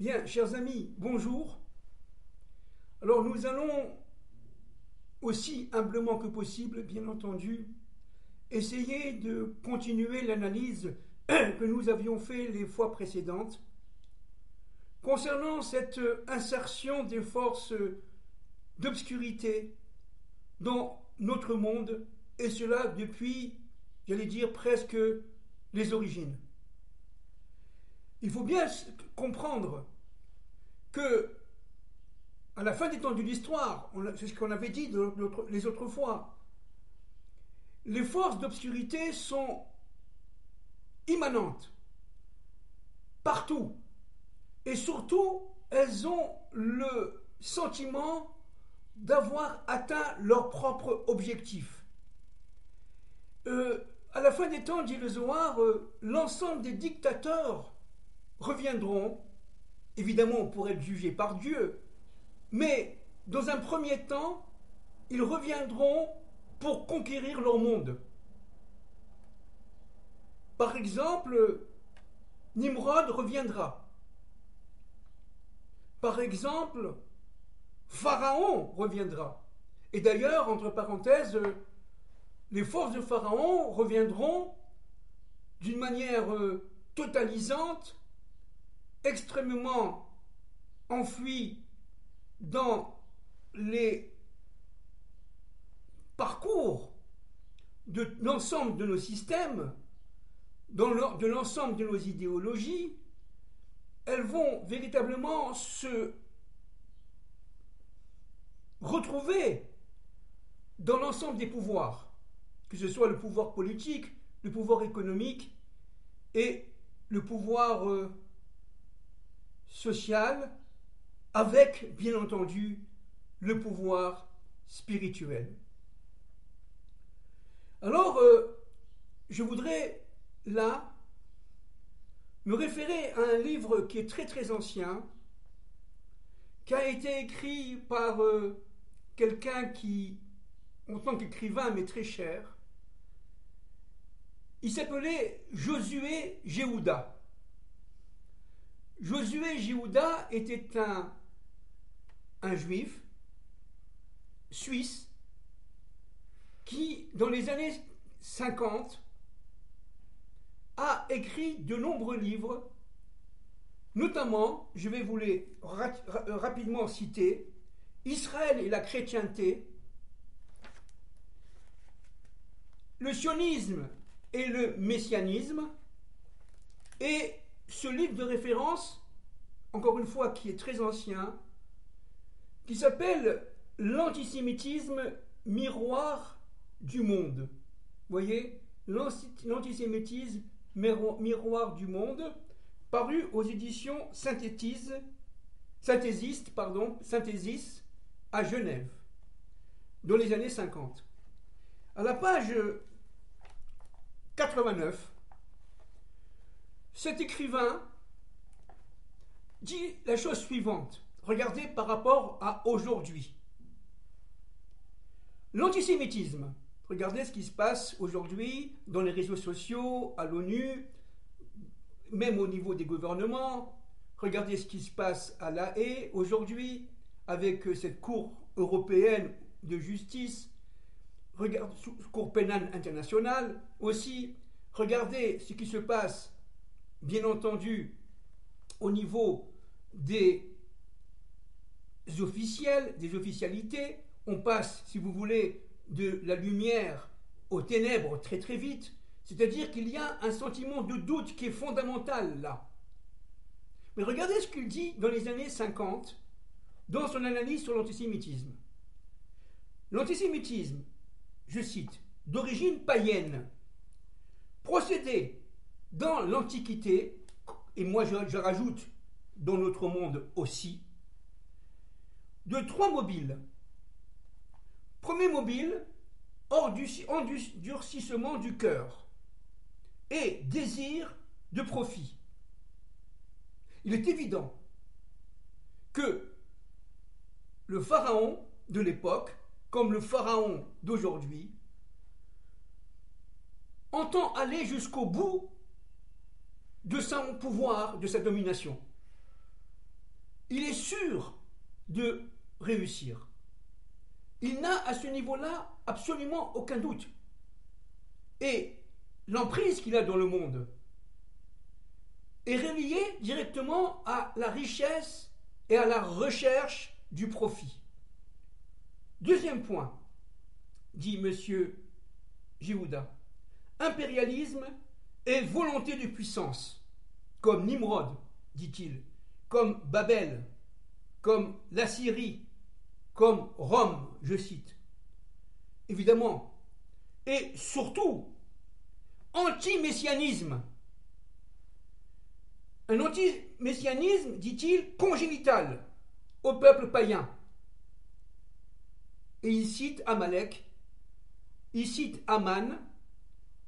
Bien, chers amis, bonjour. Alors nous allons, aussi humblement que possible, bien entendu, essayer de continuer l'analyse que nous avions fait les fois précédentes concernant cette insertion des forces d'obscurité dans notre monde, et cela depuis, j'allais dire, presque les origines. Il faut bien comprendre que à la fin des temps de l'histoire, c'est ce qu'on avait dit les autres fois, les forces d'obscurité sont immanentes, partout. Et surtout, elles ont le sentiment d'avoir atteint leur propre objectif. À la fin des temps, dit le Zohar, l'ensemble des dictateurs reviendront. Évidemment, on pourrait être jugé par Dieu, mais dans un premier temps, ils reviendront pour conquérir leur monde. Par exemple, Nimrod reviendra. Par exemple, Pharaon reviendra. Et d'ailleurs, entre parenthèses, les forces de Pharaon reviendront d'une manière totalisante, extrêmement enfouie dans les parcours de l'ensemble de nos systèmes, de l'ensemble de nos idéologies. Elles vont véritablement se retrouver dans l'ensemble des pouvoirs, que ce soit le pouvoir politique, le pouvoir économique et le pouvoir social, avec, bien entendu, le pouvoir spirituel. Alors, je voudrais, là, me référer à un livre qui est très très ancien, qui a été écrit par quelqu'un qui, en tant qu'écrivain, m'est très cher. Il s'appelait Josué Jéhouda. Josué Jéhouda était un juif suisse qui, dans les années 50, a écrit de nombreux livres, notamment, je vais vous les rapidement citer, Israël et la chrétienté, le sionisme et le messianisme, et ce livre de référence, encore une fois qui est très ancien, qui s'appelle L'antisémitisme, miroir du monde. Vous voyez, l'antisémitisme, miroir du monde, paru aux éditions Synthesis à Genève, dans les années 50. À la page 89, cet écrivain dit la chose suivante. Regardez par rapport à aujourd'hui. L'antisémitisme. Regardez ce qui se passe aujourd'hui dans les réseaux sociaux, à l'ONU, même au niveau des gouvernements. Regardez ce qui se passe à La Haye aujourd'hui, avec cette Cour européenne de justice, Cour pénale internationale aussi. Regardez ce qui se passe, bien entendu, au niveau des officiels, des officialités. On passe, si vous voulez, de la lumière aux ténèbres très très vite. C'est-à-dire qu'il y a un sentiment de doute qui est fondamental là. Mais regardez ce qu'il dit dans les années 50 dans son analyse sur l'antisémitisme. L'antisémitisme, je cite, d'origine païenne, procédait dans l'Antiquité, et moi je rajoute dans notre monde aussi, de trois mobiles. Premier mobile, endurcissement du cœur et désir de profit. Il est évident que le pharaon de l'époque, comme le pharaon d'aujourd'hui, entend aller jusqu'au bout de son pouvoir, de sa domination. il est sûr de réussir. Il n'a à ce niveau-là absolument aucun doute. Et l'emprise qu'il a dans le monde est reliée directement à la richesse et à la recherche du profit. Deuxième point, dit M. Yehuda, impérialisme et volonté de puissance, comme Nimrod, dit-il, comme Babel, comme la Syrie, comme Rome, je cite. Évidemment, et surtout, anti-messianisme. Un anti-messianisme, dit-il, congénital au peuple païen. Et il cite Amalek, il cite Aman,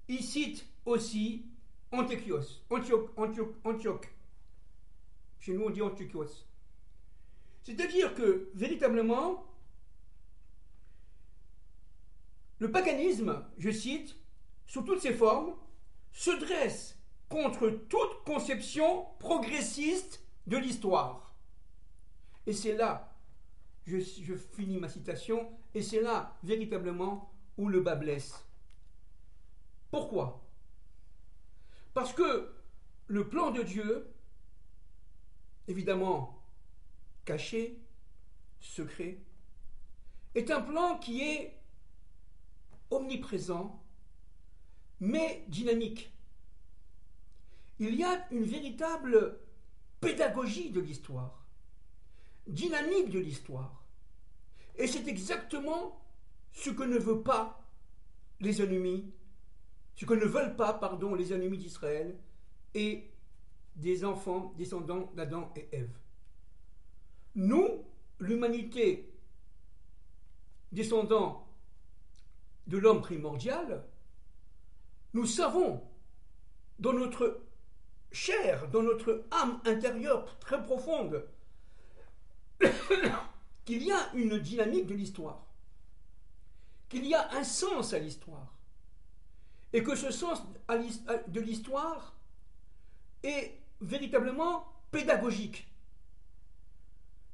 il cite aussi Antioche. Chez nous, on dit Antiochos. C'est-à-dire que, véritablement, le paganisme, je cite, sous toutes ses formes, se dresse contre toute conception progressiste de l'histoire. Et c'est là, je finis ma citation, et c'est là, véritablement, où le bas blesse. Pourquoi ? Parce que le plan de Dieu, évidemment caché, secret, est un plan qui est omniprésent, mais dynamique. Il y a une véritable pédagogie de l'histoire, dynamique de l'histoire. Et c'est exactement ce que ne veulent pas les ennemis, les ennemis d'Israël et des enfants descendants d'Adam et Ève. Nous, l'humanité, descendants de l'homme primordial, nous savons dans notre chair, dans notre âme intérieure très profonde, qu'il y a une dynamique de l'histoire, qu'il y a un sens à l'histoire, et que ce sens de l'histoire est véritablement pédagogique.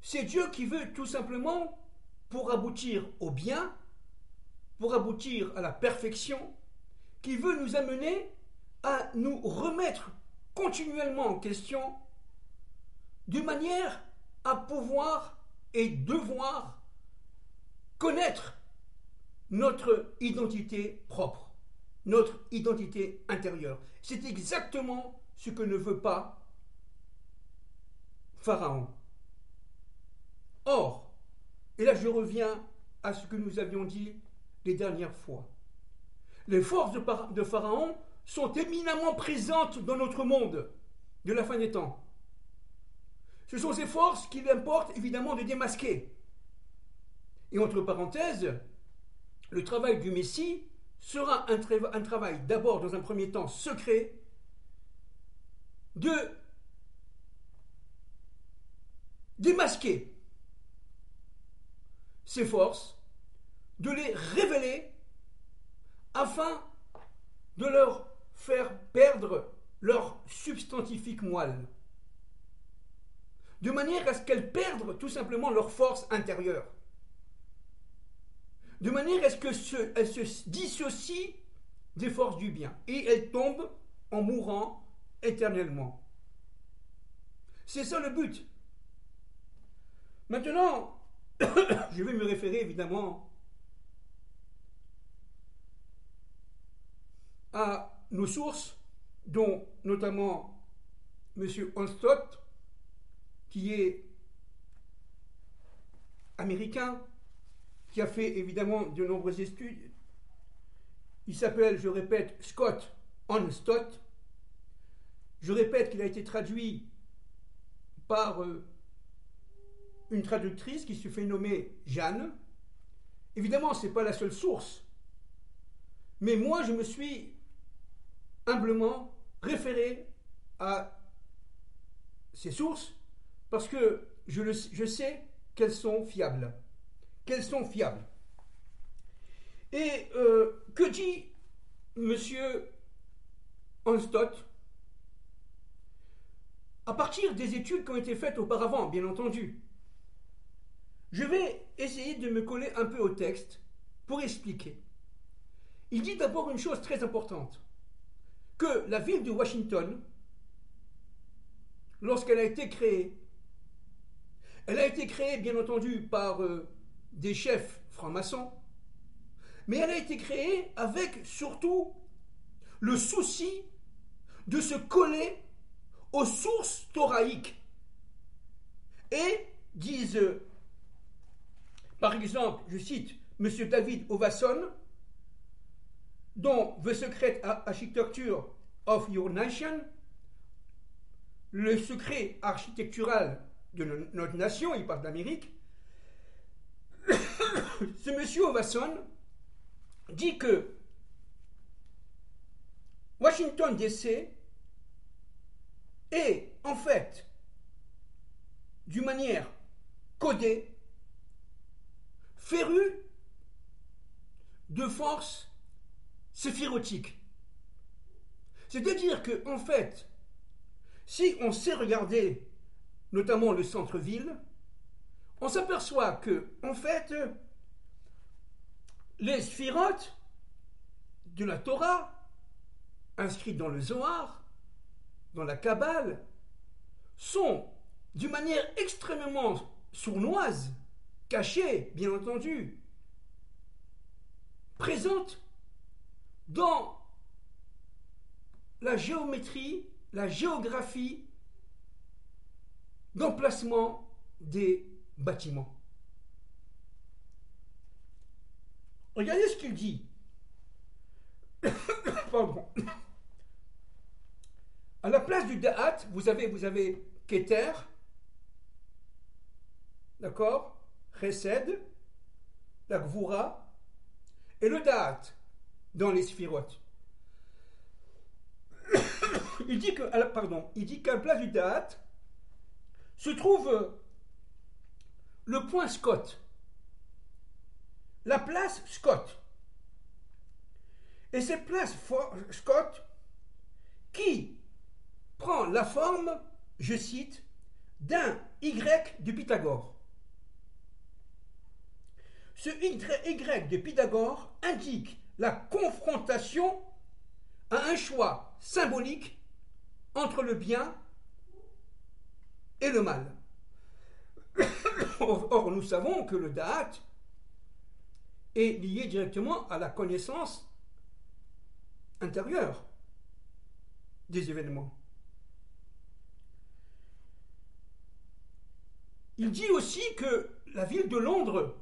C'est Dieu qui veut tout simplement, pour aboutir au bien, pour aboutir à la perfection, qui veut nous amener à nous remettre continuellement en question, de manière à pouvoir et devoir connaître notre identité propre, notre identité intérieure. C'est exactement ce que ne veut pas Pharaon. Or, et là je reviens à ce que nous avions dit les dernières fois, les forces de Pharaon sont éminemment présentes dans notre monde de la fin des temps. Ce sont ces forces qu'il importe évidemment de démasquer. Et entre parenthèses, le travail du Messie sera un travail d'abord dans un premier temps secret de démasquer ces forces, de les révéler afin de leur faire perdre leur substantifique moelle, de manière à ce qu'elles perdent tout simplement leur force intérieure, de manière à ce qu'elles se dissocient des forces du bien, et elles tombent en mourant éternellement. C'est ça le but. Maintenant, je vais me référer évidemment à nos sources, dont notamment M. Onstott, qui est américain, qui a fait évidemment de nombreuses études. Il s'appelle, je répète, Scott Onstott. Je répète qu'il a été traduit par une traductrice qui se fait nommer Jeanne. Évidemment, ce n'est pas la seule source. Mais moi, je me suis humblement référé à ces sources parce que je sais qu'elles sont fiables. Qu'elles sont fiables. Et que dit M. Onstott à partir des études qui ont été faites auparavant, bien entendu. Je vais essayer de me coller un peu au texte pour expliquer. Il dit d'abord une chose très importante, que la ville de Washington, lorsqu'elle a été créée, elle a été créée bien entendu par des chefs francs-maçons, mais elle a été créée avec surtout le souci de se coller aux sources thoraïques. Et, disent, par exemple, je cite M. David Ovason, dans The Secret Architecture of Your Nation, le secret architectural de notre nation, il parle d'Amérique, ce monsieur Ovason dit que Washington DC est en fait, d'une manière codée, féru de forces séphirotiques. C'est-à-dire que, en fait, si on sait regarder notamment le centre-ville, on s'aperçoit que, en fait, les sphirotes de la Torah, inscrites dans le Zohar, dans la Kabbale, sont d'une manière extrêmement sournoise, cachées, bien entendu, présentes dans la géométrie, la géographie d'emplacement des bâtiments. Regardez ce qu'il dit. Pardon. À la place du Da'at, vous avez Keter, d'accord, Chesed, la Gvura, et le Da'at dans les Sphirotes. Il dit qu'à la place du Da'at se trouve le point Scott, la place Scott. Et cette place Scott qui prend la forme, je cite, d'un Y de Pythagore. Ce Y de Pythagore indique la confrontation à un choix symbolique entre le bien et le mal. Or, nous savons que le Da'at est lié directement à la connaissance intérieure des événements. Il dit aussi que la ville de Londres,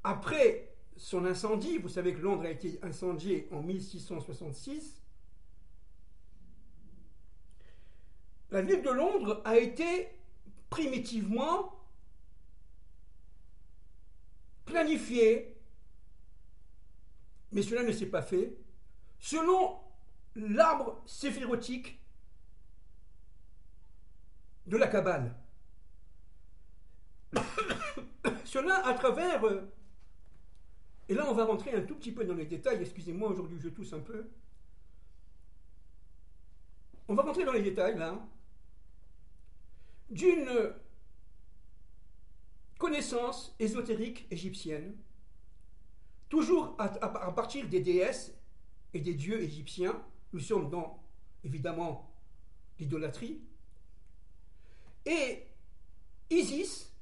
après son incendie, vous savez que Londres a été incendiée en 1666, la ville de Londres a été primitivement planifiée, mais cela ne s'est pas fait, selon l'arbre séphirotique de la Kabbale. Cela à travers, et là on va rentrer un tout petit peu dans les détails, excusez-moi aujourd'hui je tousse un peu, on va rentrer dans les détails là, d'une connaissance ésotérique égyptienne, toujours à partir des déesses et des dieux égyptiens. Nous sommes dans, évidemment, l'idolâtrie. Et Isis,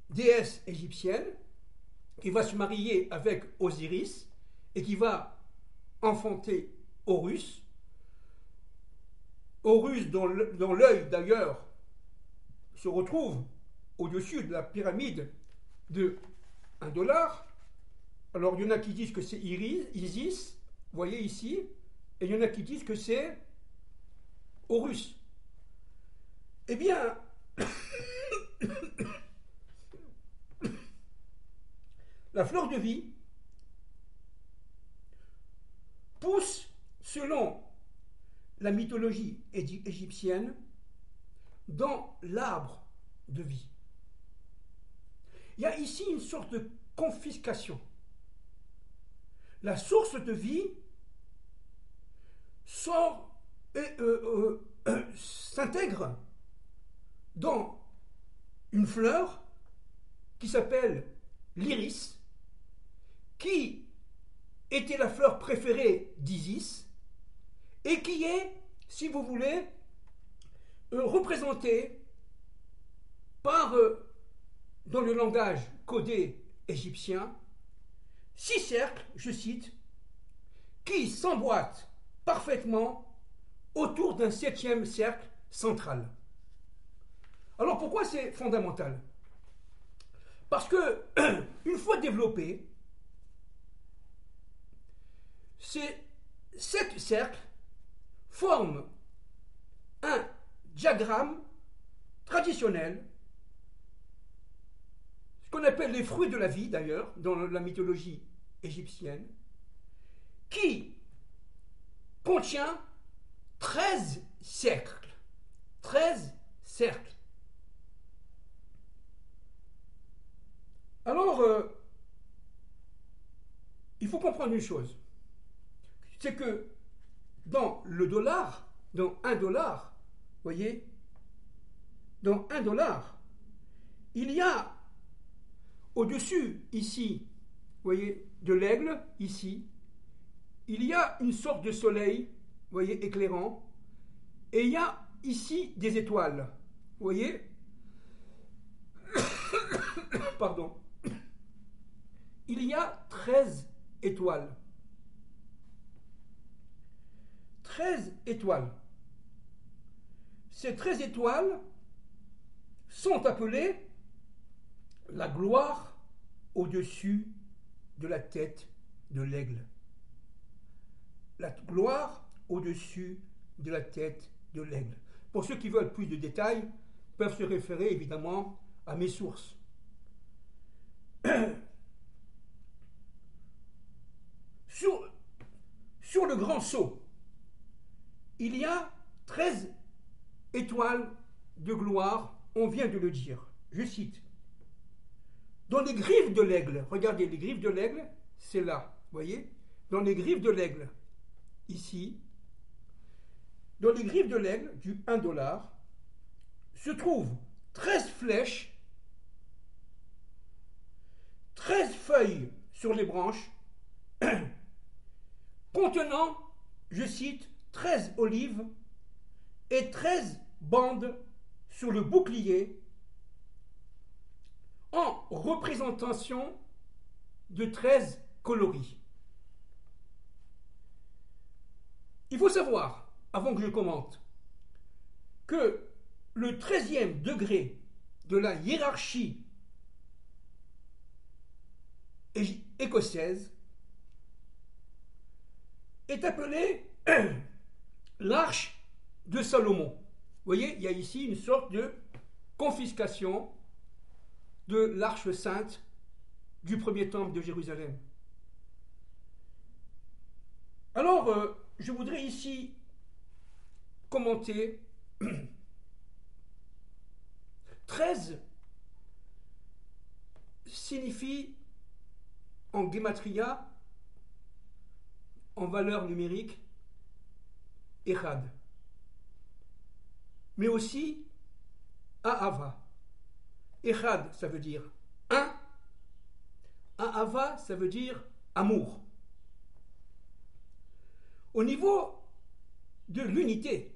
déesse égyptienne, qui va se marier avec Osiris et qui va enfanter Horus. Horus, dont l'œil d'ailleurs se retrouve au-dessus de la pyramide de $1. Alors il y en a qui disent que c'est Isis, vous voyez ici, et il y en a qui disent que c'est Horus. Eh bien, la fleur de vie pousse, selon la mythologie égyptienne, dans l'arbre de vie. Il y a ici une sorte de confiscation. La source de vie sort et s'intègre dans une fleur qui s'appelle l'iris, qui était la fleur préférée d'Isis et qui est, si vous voulez, représentée par, dans le langage codé égyptien, 6 cercles, je cite, qui s'emboîtent parfaitement autour d'un 7e cercle central. Alors pourquoi c'est fondamental? Parce que, une fois développé, ces 7 cercles forment un diagramme traditionnel, ce qu'on appelle les fruits de la vie d'ailleurs, dans la mythologie égyptienne, qui contient 13 cercles. 13 cercles. Alors, il faut comprendre une chose. C'est que dans le dollar, dans $1, voyez, dans $1, il y a au-dessus, ici, voyez, de l'aigle, ici, il y a une sorte de soleil, voyez, éclairant, et il y a ici des étoiles, voyez, pardon, il y a 13 étoiles. 13 étoiles. Ces 13 étoiles sont appelées la gloire au-dessus de la tête de l'aigle. La gloire au-dessus de la tête de l'aigle. Pour ceux qui veulent plus de détails, peuvent se référer évidemment à mes sources. Sur le grand sceau, il y a 13 étoiles de gloire, on vient de le dire. Je cite. Dans les griffes de l'aigle, regardez, les griffes de l'aigle, c'est là, voyez? Dans les griffes de l'aigle, ici, dans les griffes de l'aigle du $1, se trouvent 13 flèches, 13 feuilles sur les branches, contenant, je cite, 13 olives et 13 bandes sur le bouclier en représentation de 13 coloris. Il faut savoir, avant que je commente, que le 13e degré de la hiérarchie écossaise est appelé l'arche de Salomon. Vous voyez, il y a ici une sorte de confiscation de l'arche sainte du premier temple de Jérusalem. Alors, je voudrais ici commenter 13 signifie en gematria, en valeur numérique, Echad. Mais aussi Ahava. Echad, ça veut dire un. Ahava, ça veut dire amour. Au niveau de l'unité,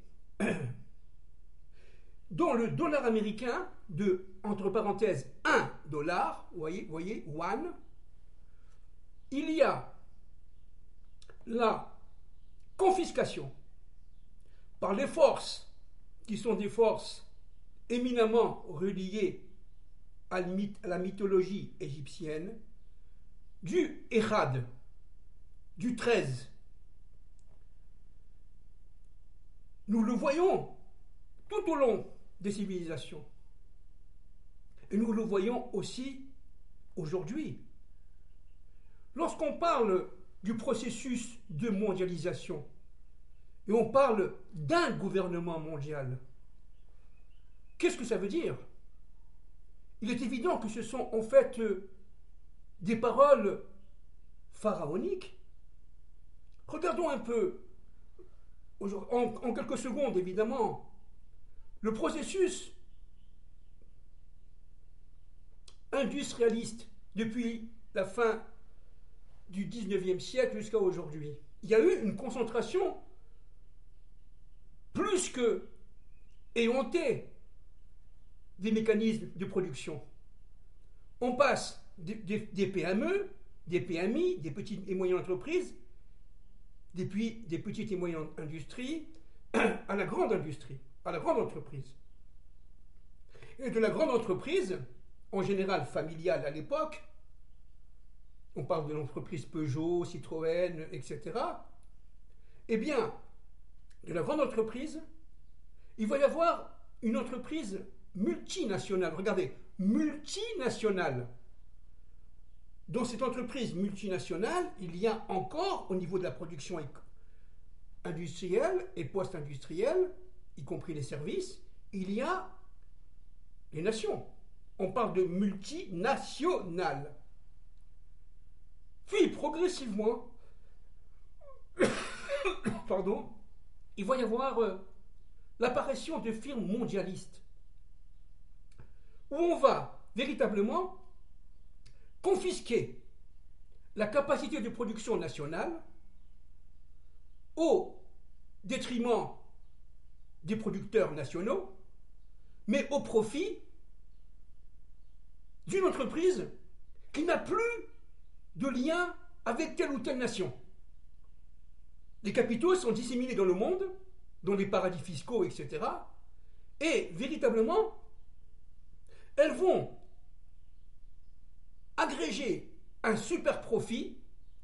dans le dollar américain de, entre parenthèses, $1, voyez, one, il y a la confiscation par les forces qui sont des forces éminemment reliées à la mythologie égyptienne du Echad, du 13. Nous le voyons tout au long des civilisations. Et nous le voyons aussi aujourd'hui. Lorsqu'on parle du processus de mondialisation, et on parle d'un gouvernement mondial, qu'est-ce que ça veut dire? Il est évident que ce sont en fait des paroles pharaoniques. Regardons un peu, en quelques secondes évidemment, le processus industrialiste depuis la fin du 19e siècle jusqu'à aujourd'hui. Il y a eu une concentration plus que éhontée des mécanismes de production. On passe des PME, des PMI, des petites et moyennes entreprises, depuis des petites et moyennes industries, à la grande industrie, à la grande entreprise. Et de la grande entreprise, en général familiale à l'époque, on parle de l'entreprise Peugeot, Citroën, etc. Eh bien, de la grande entreprise, il va y avoir une entreprise multinationale. Regardez, multinationale. Dans cette entreprise multinationale, il y a encore, au niveau de la production industrielle et post-industrielle, y compris les services, il y a les nations. On parle de multinationales. Puis, progressivement, pardon, il va y avoir l'apparition de firmes mondialistes, où on va véritablement confisquer la capacité de production nationale au détriment des producteurs nationaux, mais au profit d'une entreprise qui n'a plus de lien avec telle ou telle nation. Les capitaux sont disséminés dans le monde, dans les paradis fiscaux, etc. Et véritablement, elles vont agréger un super profit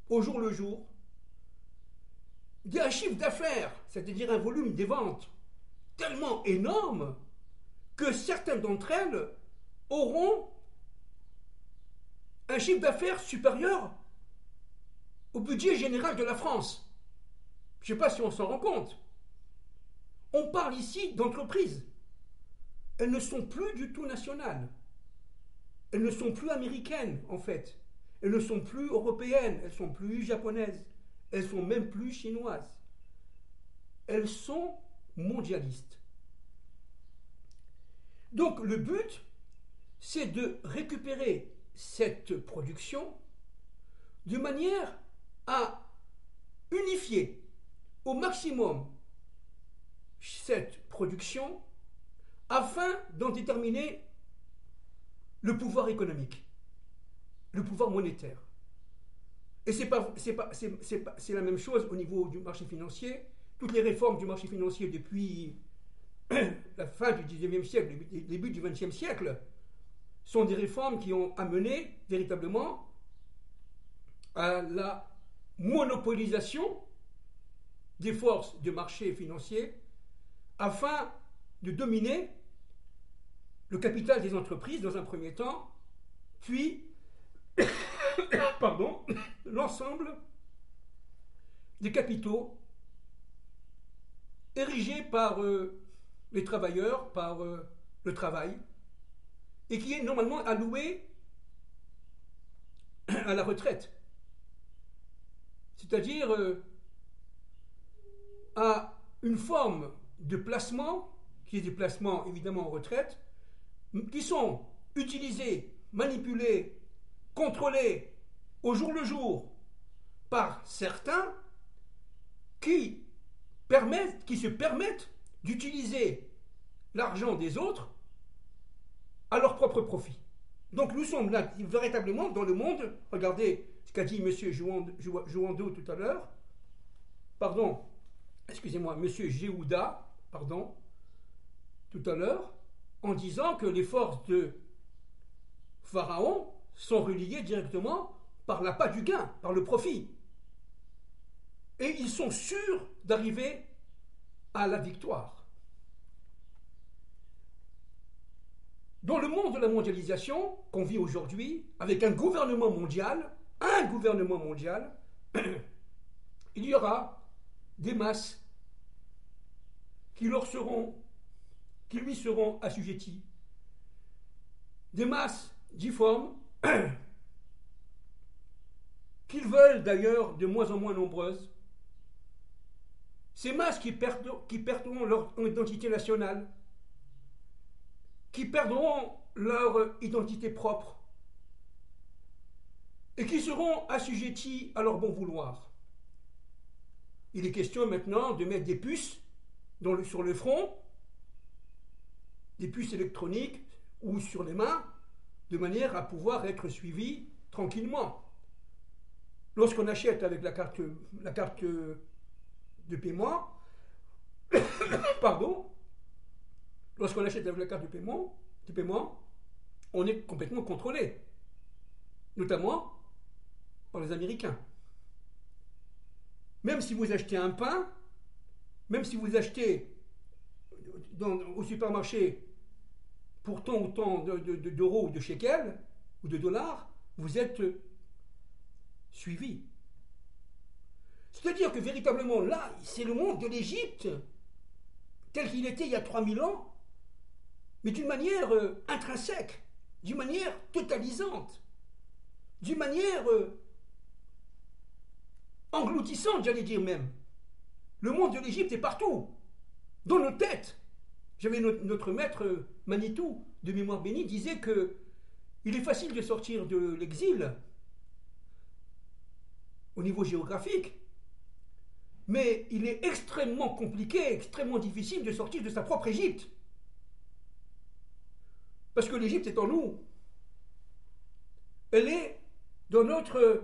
au jour le jour, d'un chiffre d'affaires, c'est-à-dire un volume des ventes tellement énorme que certaines d'entre elles auront un chiffre d'affaires supérieur au budget général de la France. Je ne sais pas si on s'en rend compte. On parle ici d'entreprises. Elles ne sont plus du tout nationales. Elles ne sont plus américaines, en fait. Elles ne sont plus européennes. Elles ne sont plus japonaises. Elles ne sont même plus chinoises. Elles sont mondialistes. Donc le but, c'est de récupérer cette production de manière à unifier au maximum cette production afin d'en déterminer le pouvoir économique, le pouvoir monétaire. Et c'est la même chose au niveau du marché financier. Toutes les réformes du marché financier depuis la fin du 19e siècle, le début du 20e siècle, sont des réformes qui ont amené véritablement à la monopolisation des forces de marché financier afin de dominer le capital des entreprises dans un premier temps, puis l'ensemble des capitaux érigés par les travailleurs, par le travail, et qui est normalement alloué à la retraite, c'est-à-dire à une forme de placement, qui est des placements évidemment en retraite, qui sont utilisés, manipulés, contrôlés au jour le jour par certains qui se permettent d'utiliser l'argent des autres à leur propre profit. Donc nous sommes là véritablement dans le monde, regardez ce qu'a dit M. Jouando tout à l'heure, M. Géouda, tout à l'heure, en disant que les forces de Pharaon sont reliées directement par l'appât du gain, par le profit. Et ils sont sûrs d'arriver à la victoire. Dans le monde de la mondialisation qu'on vit aujourd'hui, avec un gouvernement mondial, il y aura des masses qui lui seront assujetties. Des masses difformes, qu'ils veulent d'ailleurs de moins en moins nombreuses. Ces masses qui perdront leur identité nationale, qui perdront leur identité propre, et qui seront assujettis à leur bon vouloir. Il est question maintenant de mettre des puces sur le front, des puces électroniques ou sur les mains, de manière à pouvoir être suivi tranquillement. Lorsqu'on achète avec la carte de paiement, pardon, lorsqu'on achète avec la carte de paiement, on est complètement contrôlé, notamment par les Américains. Même si vous achetez un pain, même si vous achetez au supermarché pour tant ou tant d'euros ou de shekels ou de dollars, vous êtes suivi. C'est-à-dire que véritablement là, c'est le monde de l'Égypte tel qu'il était il y a 3000 ans, mais d'une manière intrinsèque, d'une manière totalisante, d'une manière engloutissante, j'allais dire même. Le monde de l'Égypte est partout, dans nos têtes. J'avais notre maître Manitou, de mémoire bénie, disait que il est facile de sortir de l'exil au niveau géographique, mais il est extrêmement compliqué, extrêmement difficile de sortir de sa propre Égypte. Parce que l'Égypte est en nous. Elle est dans notre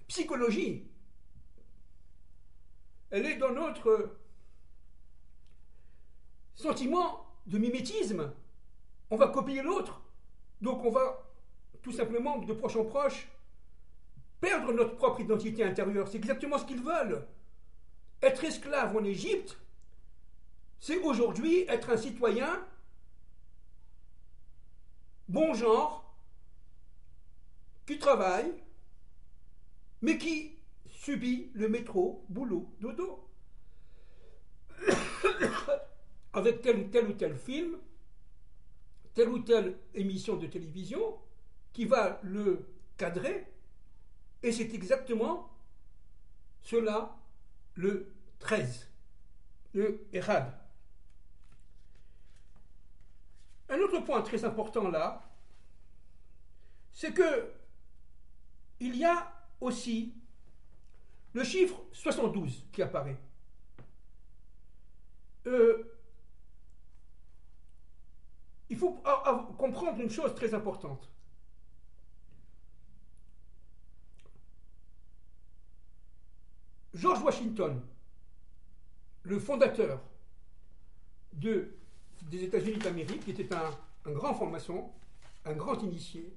psychologie. Elle est dans notre sentiment de mimétisme. On va copier l'autre. Donc on va tout simplement, de proche en proche, perdre notre propre identité intérieure. C'est exactement ce qu'ils veulent. Être esclave en Égypte, c'est aujourd'hui être un citoyen bon genre, qui travaille, mais qui subit le métro, boulot, dodo. Avec tel ou tel film, telle ou telle émission de télévision, qui va le cadrer, et c'est exactement cela le 13, le Erad. Un autre point très important là, c'est que il y a aussi le chiffre 72 qui apparaît. Il faut comprendre une chose très importante. George Washington, le fondateur des États-Unis d'Amérique, qui était un grand franc-maçon, un grand initié,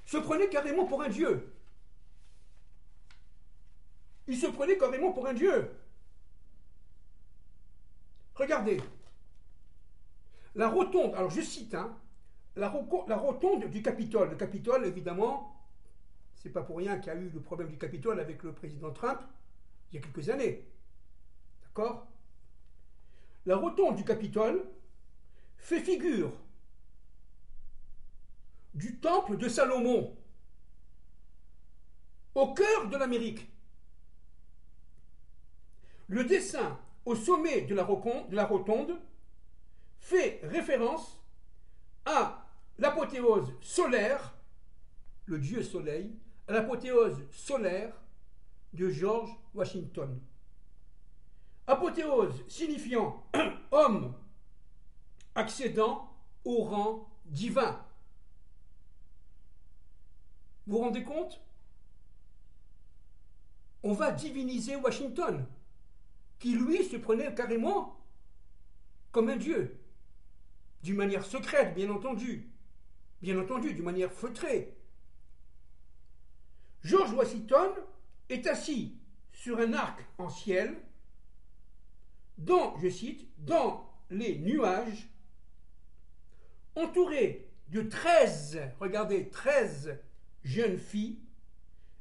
se prenait carrément pour un dieu. Il se prenait carrément pour un dieu. Regardez, la rotonde, alors je cite, la rotonde du Capitole. Le Capitole, évidemment, c'est pas pour rien qu'il y a eu le problème du Capitole avec le président Trump il y a quelques années. D'accord ? La rotonde du Capitole fait figure du temple de Salomon au cœur de l'Amérique. Le dessin au sommet de la rotonde fait référence à l'apothéose solaire, le dieu soleil, à l'apothéose solaire de George Washington. Apothéose signifiant homme accédant au rang divin. Vous vous rendez compte ? On va diviniser Washington, qui lui se prenait carrément comme un dieu, d'une manière secrète, bien entendu, d'une manière feutrée. George Washington est assis sur un arc en ciel, je cite, dans les nuages, entouré de 13 jeunes filles,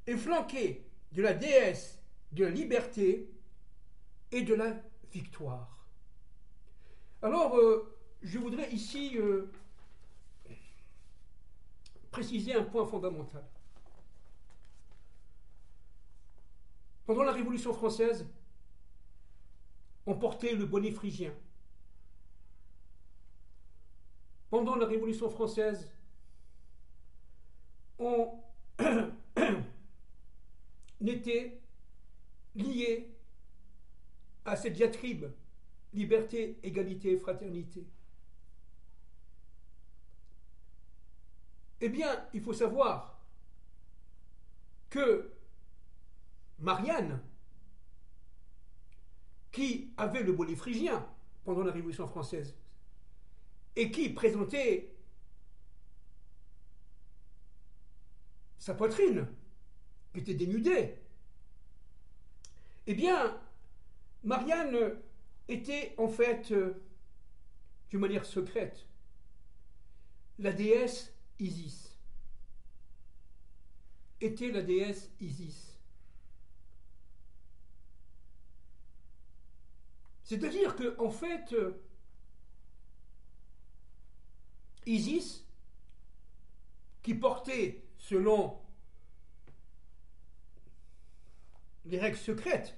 et flanqué de la déesse de la liberté et de la victoire. Alors, je voudrais ici préciser un point fondamental. Pendant la Révolution française, on portait le bonnet phrygien. Pendant la Révolution française, ont été liés à cette diatribe liberté, égalité, fraternité. Eh bien, il faut savoir que Marianne, qui avait le bonnet phrygien pendant la Révolution française et qui présentait sa poitrine, qui était dénudée, eh bien, Marianne était en fait, d'une manière secrète, la déesse Isis. Était la déesse Isis. C'est-à-dire que, en fait, Isis, qui portait, selon les règles secrètes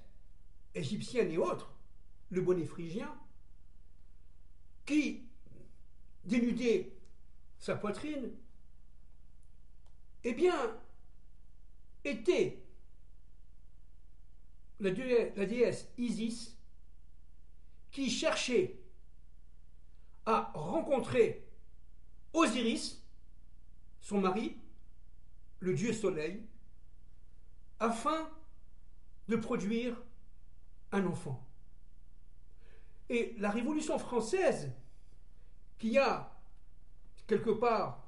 égyptiennes et autres, le bonnet phrygien, qui dénudait sa poitrine, eh bien, était la déesse Isis qui cherchait à rencontrer Osiris, son mari, le dieu soleil, afin de produire un enfant. Et la Révolution française, qui a quelque part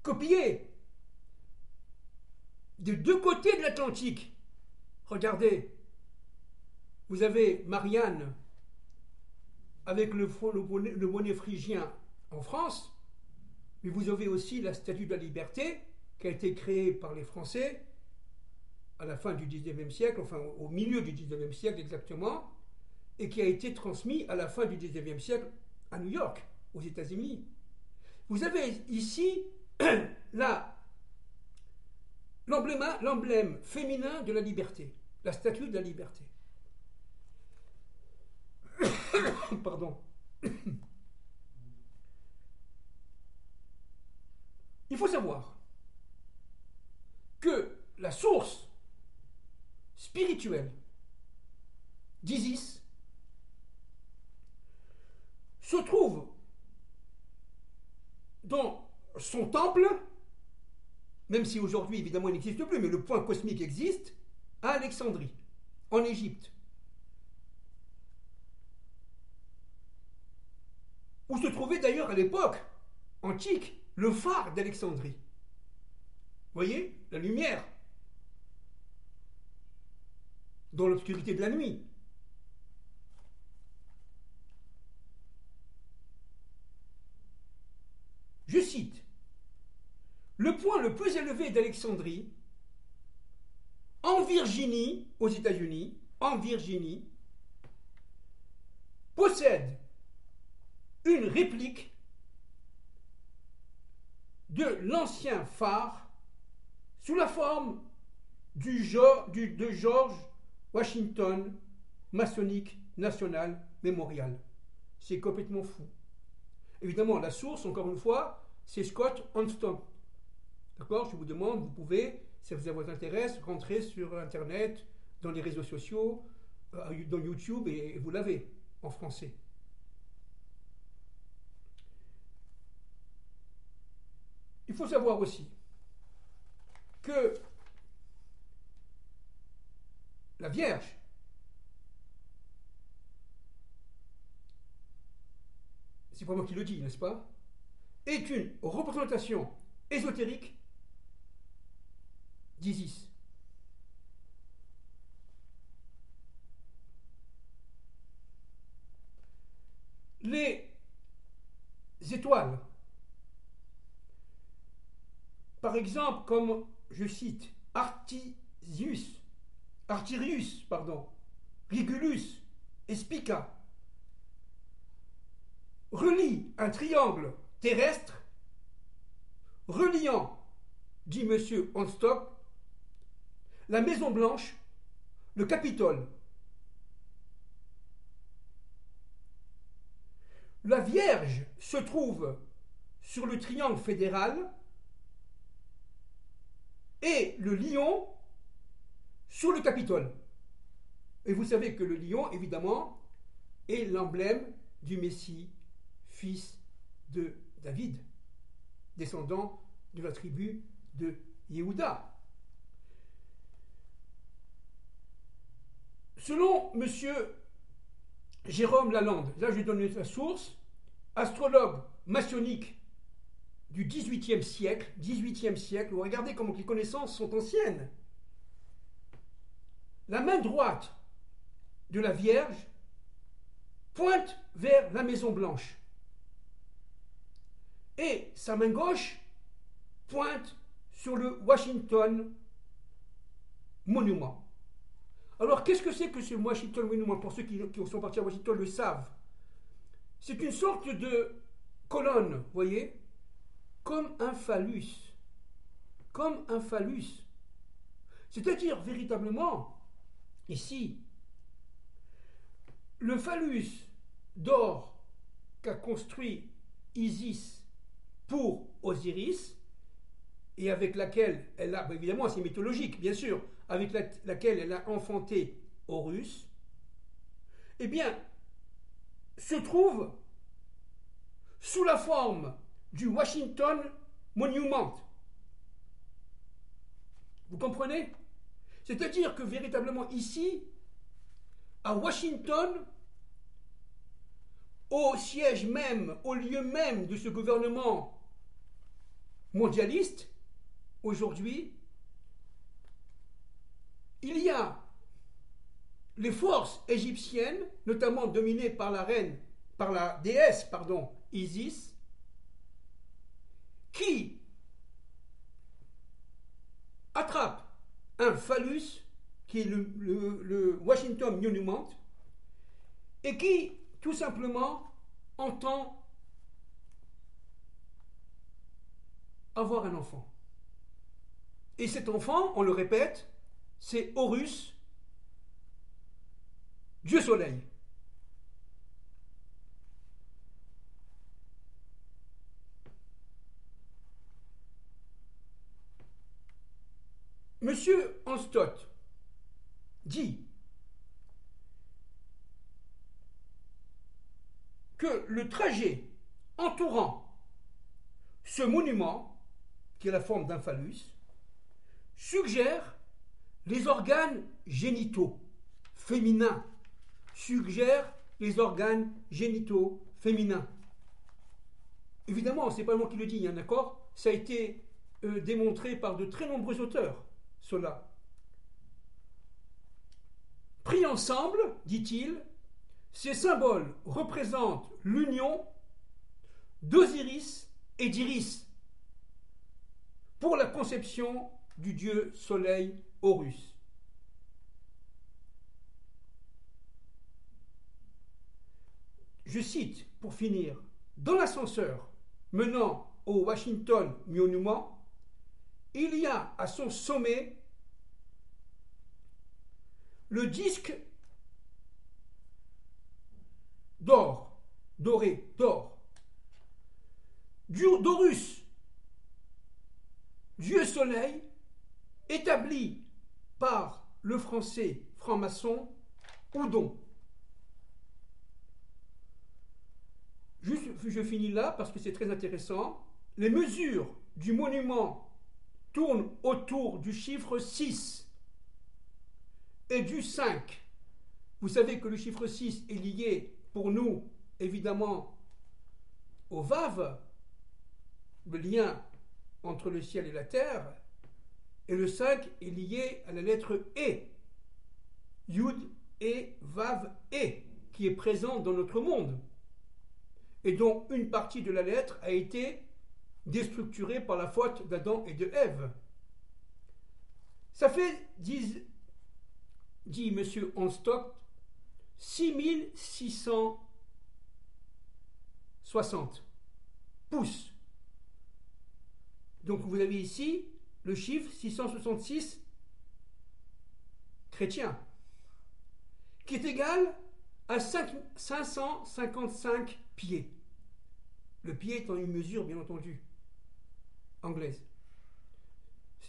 copié de deux côtés de l'Atlantique, regardez, vous avez Marianne avec le bonnet phrygien en France, mais vous avez aussi la Statue de la Liberté qui a été créée par les Français à la fin du XIXe siècle, enfin au milieu du XIXe siècle exactement, et qui a été transmise à la fin du XIXe siècle à New York, aux États-Unis. Vous avez ici l'emblème féminin de la liberté, la Statue de la Liberté. Pardon. Il faut savoir que la source spirituelle d'Isis se trouve dans son temple, même si aujourd'hui évidemment il n'existe plus, mais le point cosmique existe, à Alexandrie, en Égypte, où se trouvait d'ailleurs à l'époque antique le phare d'Alexandrie. Vous voyez, la lumière dans l'obscurité de la nuit. Je cite, le point le plus élevé d'Alexandrie, en Virginie, aux États-Unis, en Virginie, possède une réplique de l'ancien phare sous la forme de George Washington Masonic National Memorial. C'est complètement fou. Évidemment, la source, encore une fois, c'est Scott Onston. D'accord ? Je vous demande, vous pouvez, si ça vous intéresse, rentrer sur Internet, dans les réseaux sociaux, dans YouTube, et vous l'avez, en français. Il faut savoir aussi que la Vierge c'est pas moi qui le dis, n'est-ce pas, est une représentation ésotérique d'Isis. Les étoiles, par exemple, comme je cite Artirius, Regulus et Spica, relie un triangle terrestre reliant, dit M. Onstock, la Maison Blanche, le Capitole. La Vierge se trouve sur le triangle fédéral et le lion sur le Capitole. Et vous savez que le lion, évidemment, est l'emblème du Messie, fils de David, descendant de la tribu de Yehuda. Selon M. Jérôme Lalande, là je donne sa source, astrologue maçonnique du XVIIIe siècle, vous regardez comment les connaissances sont anciennes. La main droite de la Vierge pointe vers la Maison Blanche et sa main gauche pointe sur le Washington Monument. Alors, qu'est-ce que c'est que ce Washington Monument? Pour ceux qui sont partis à Washington le savent. C'est une sorte de colonne, vous voyez, comme un phallus. Comme un phallus. C'est-à-dire, véritablement, ici, le phallus d'or qu'a construit Isis pour Osiris, et avec laquelle elle a, évidemment c'est mythologique, bien sûr, avec laquelle elle a enfanté Horus, eh bien, se trouve sous la forme du Washington Monument. Vous comprenez? C'est-à-dire que véritablement ici, à Washington, au siège même, au lieu même de ce gouvernement mondialiste, aujourd'hui, il y a les forces égyptiennes, notamment dominées par la déesse, Isis, qui attrapent un phallus, qui est le Washington Monument, et qui, tout simplement, entend avoir un enfant. Et cet enfant, on le répète, c'est Horus, Dieu Soleil. Monsieur Anstott dit que le trajet entourant ce monument, qui est la forme d'un phallus, suggère les organes génitaux féminins. Évidemment, ce n'est pas moi qui le dis, hein, d'accord? Ça a été démontré par de très nombreux auteurs, cela. Pris ensemble, dit-il, ces symboles représentent l'union d'Osiris et d'Iris pour la conception du dieu soleil Horus. Je cite, pour finir, dans l'ascenseur menant au Washington Monument, il y a à son sommet le disque doré, d'or, d'Horus, Dieu soleil, établi par le français franc-maçon Houdon. Je finis là parce que c'est très intéressant. Les mesures du monument tournent autour du chiffre 6 et du 5. Vous savez que le chiffre 6 est lié pour nous, évidemment, au Vav, le lien entre le ciel et la terre, et le 5 est lié à la lettre E, Yud et Vav E, qui est présente dans notre monde, et dont une partie de la lettre a été déstructurée par la faute d'Adam et de Ève. Ça fait, dit M. Anstott, 6660 pouces. Donc vous avez ici le chiffre 666 chrétien, qui est égal à 555 pieds. Le pied étant une mesure, bien entendu, anglaise.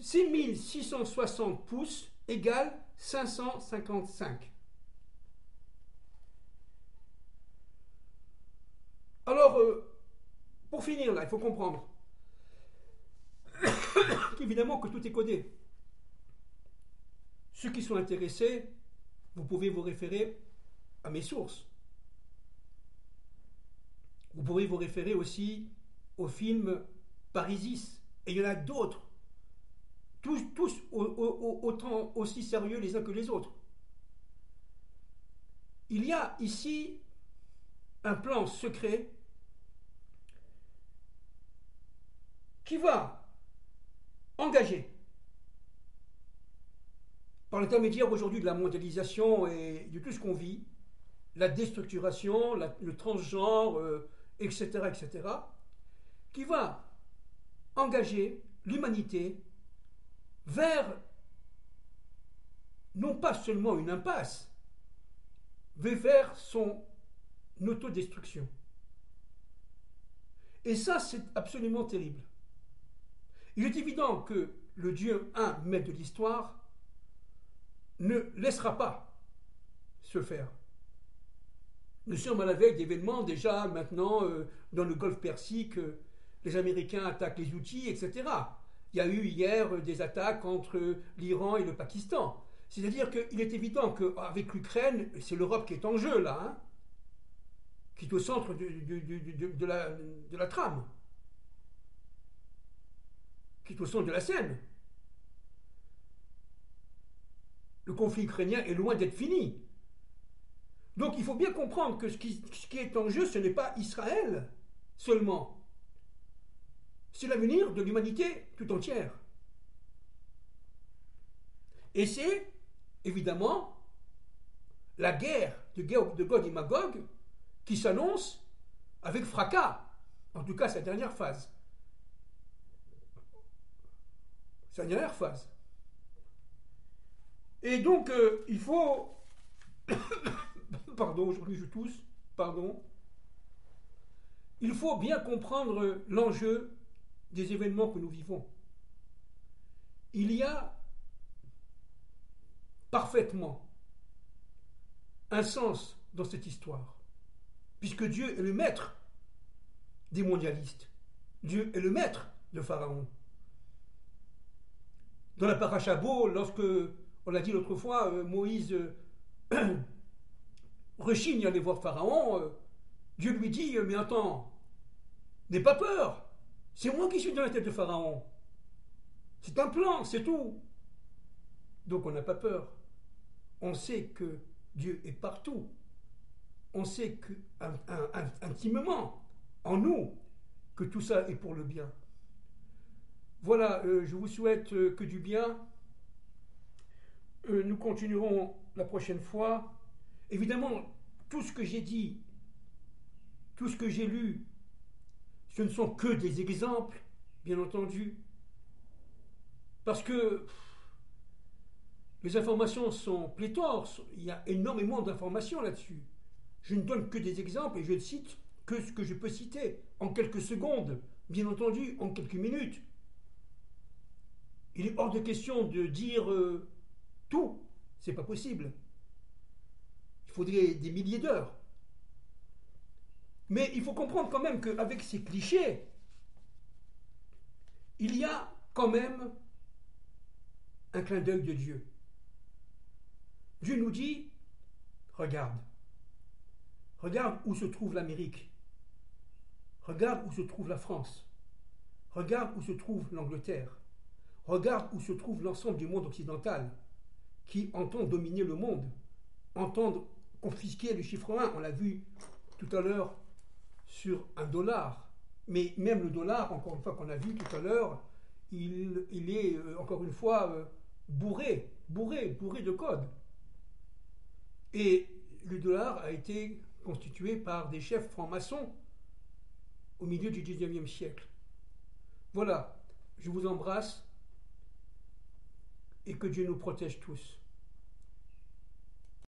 6660 pouces égale 555. Alors, pour finir là, il faut comprendre qu'évidemment que tout est codé. Ceux qui sont intéressés, vous pouvez vous référer à mes sources. Vous pouvez vous référer aussi au film Parisis. Et il y en a d'autres. Tous autant aussi sérieux les uns que les autres. Il y a ici un plan secret qui va engager, par l'intermédiaire aujourd'hui de la mondialisation et de tout ce qu'on vit, la déstructuration, le transgenre, etc., etc., qui va engager l'humanité vers non pas seulement une impasse, mais vers son autodestruction. Et ça, c'est absolument terrible. Il est évident que le Dieu, un maître de l'histoire, ne laissera pas se faire. Nous sommes à la veille d'événements déjà maintenant dans le Golfe Persique, les Américains attaquent les Houthis, etc. Il y a eu hier des attaques entre l'Iran et le Pakistan. C'est-à-dire qu'il est évident qu'avec l'Ukraine, c'est l'Europe qui est en jeu là, hein, qui est au centre de la trame, qui est au centre de la scène. Le conflit ukrainien est loin d'être fini. Donc il faut bien comprendre que ce qui est en jeu, ce n'est pas Israël seulement. C'est l'avenir de l'humanité tout entière. Et c'est, évidemment, la guerre de Gog et Magog qui s'annonce avec fracas, en tout cas sa dernière phase. Sa dernière phase. Et donc, il faut... Pardon, aujourd'hui je tousse, pardon. Il faut bien comprendre l'enjeu des événements que nous vivons. Il y a parfaitement un sens dans cette histoire, puisque Dieu est le maître des mondialistes. Dieu est le maître de Pharaon. Dans la paracha Bo, lorsque, on l'a dit l'autre fois, Moïse rechigne à aller voir Pharaon, Dieu lui dit, mais attends, n'aie pas peur, c'est moi qui suis dans la tête de Pharaon. C'est un plan, c'est tout. Donc on n'a pas peur. On sait que Dieu est partout. On sait que, intimement, en nous, que tout ça est pour le bien. Voilà, je vous souhaite que du bien. Nous continuerons la prochaine fois. Évidemment, tout ce que j'ai dit, tout ce que j'ai lu, ce ne sont que des exemples, bien entendu, parce que les informations sont pléthores, il y a énormément d'informations là-dessus. Je ne donne que des exemples et je ne cite que ce que je peux citer, en quelques secondes, bien entendu, en quelques minutes. Il est hors de question de dire tout, c'est pas possible. Il faudrait des milliers d'heures. Mais il faut comprendre quand même qu'avec ces clichés, il y a quand même un clin d'œil de Dieu. Dieu nous dit, regarde où se trouve l'Amérique, regarde où se trouve la France, regarde où se trouve l'Angleterre, regarde où se trouve l'ensemble du monde occidental, qui entend dominer le monde, entend confisquer le chiffre 1, on l'a vu tout à l'heure sur $1, mais même le dollar, encore une fois qu'on a vu tout à l'heure, il est encore une fois bourré de codes. Et le dollar a été constitué par des chefs francs-maçons au milieu du 19e siècle. Voilà, je vous embrasse et que Dieu nous protège tous.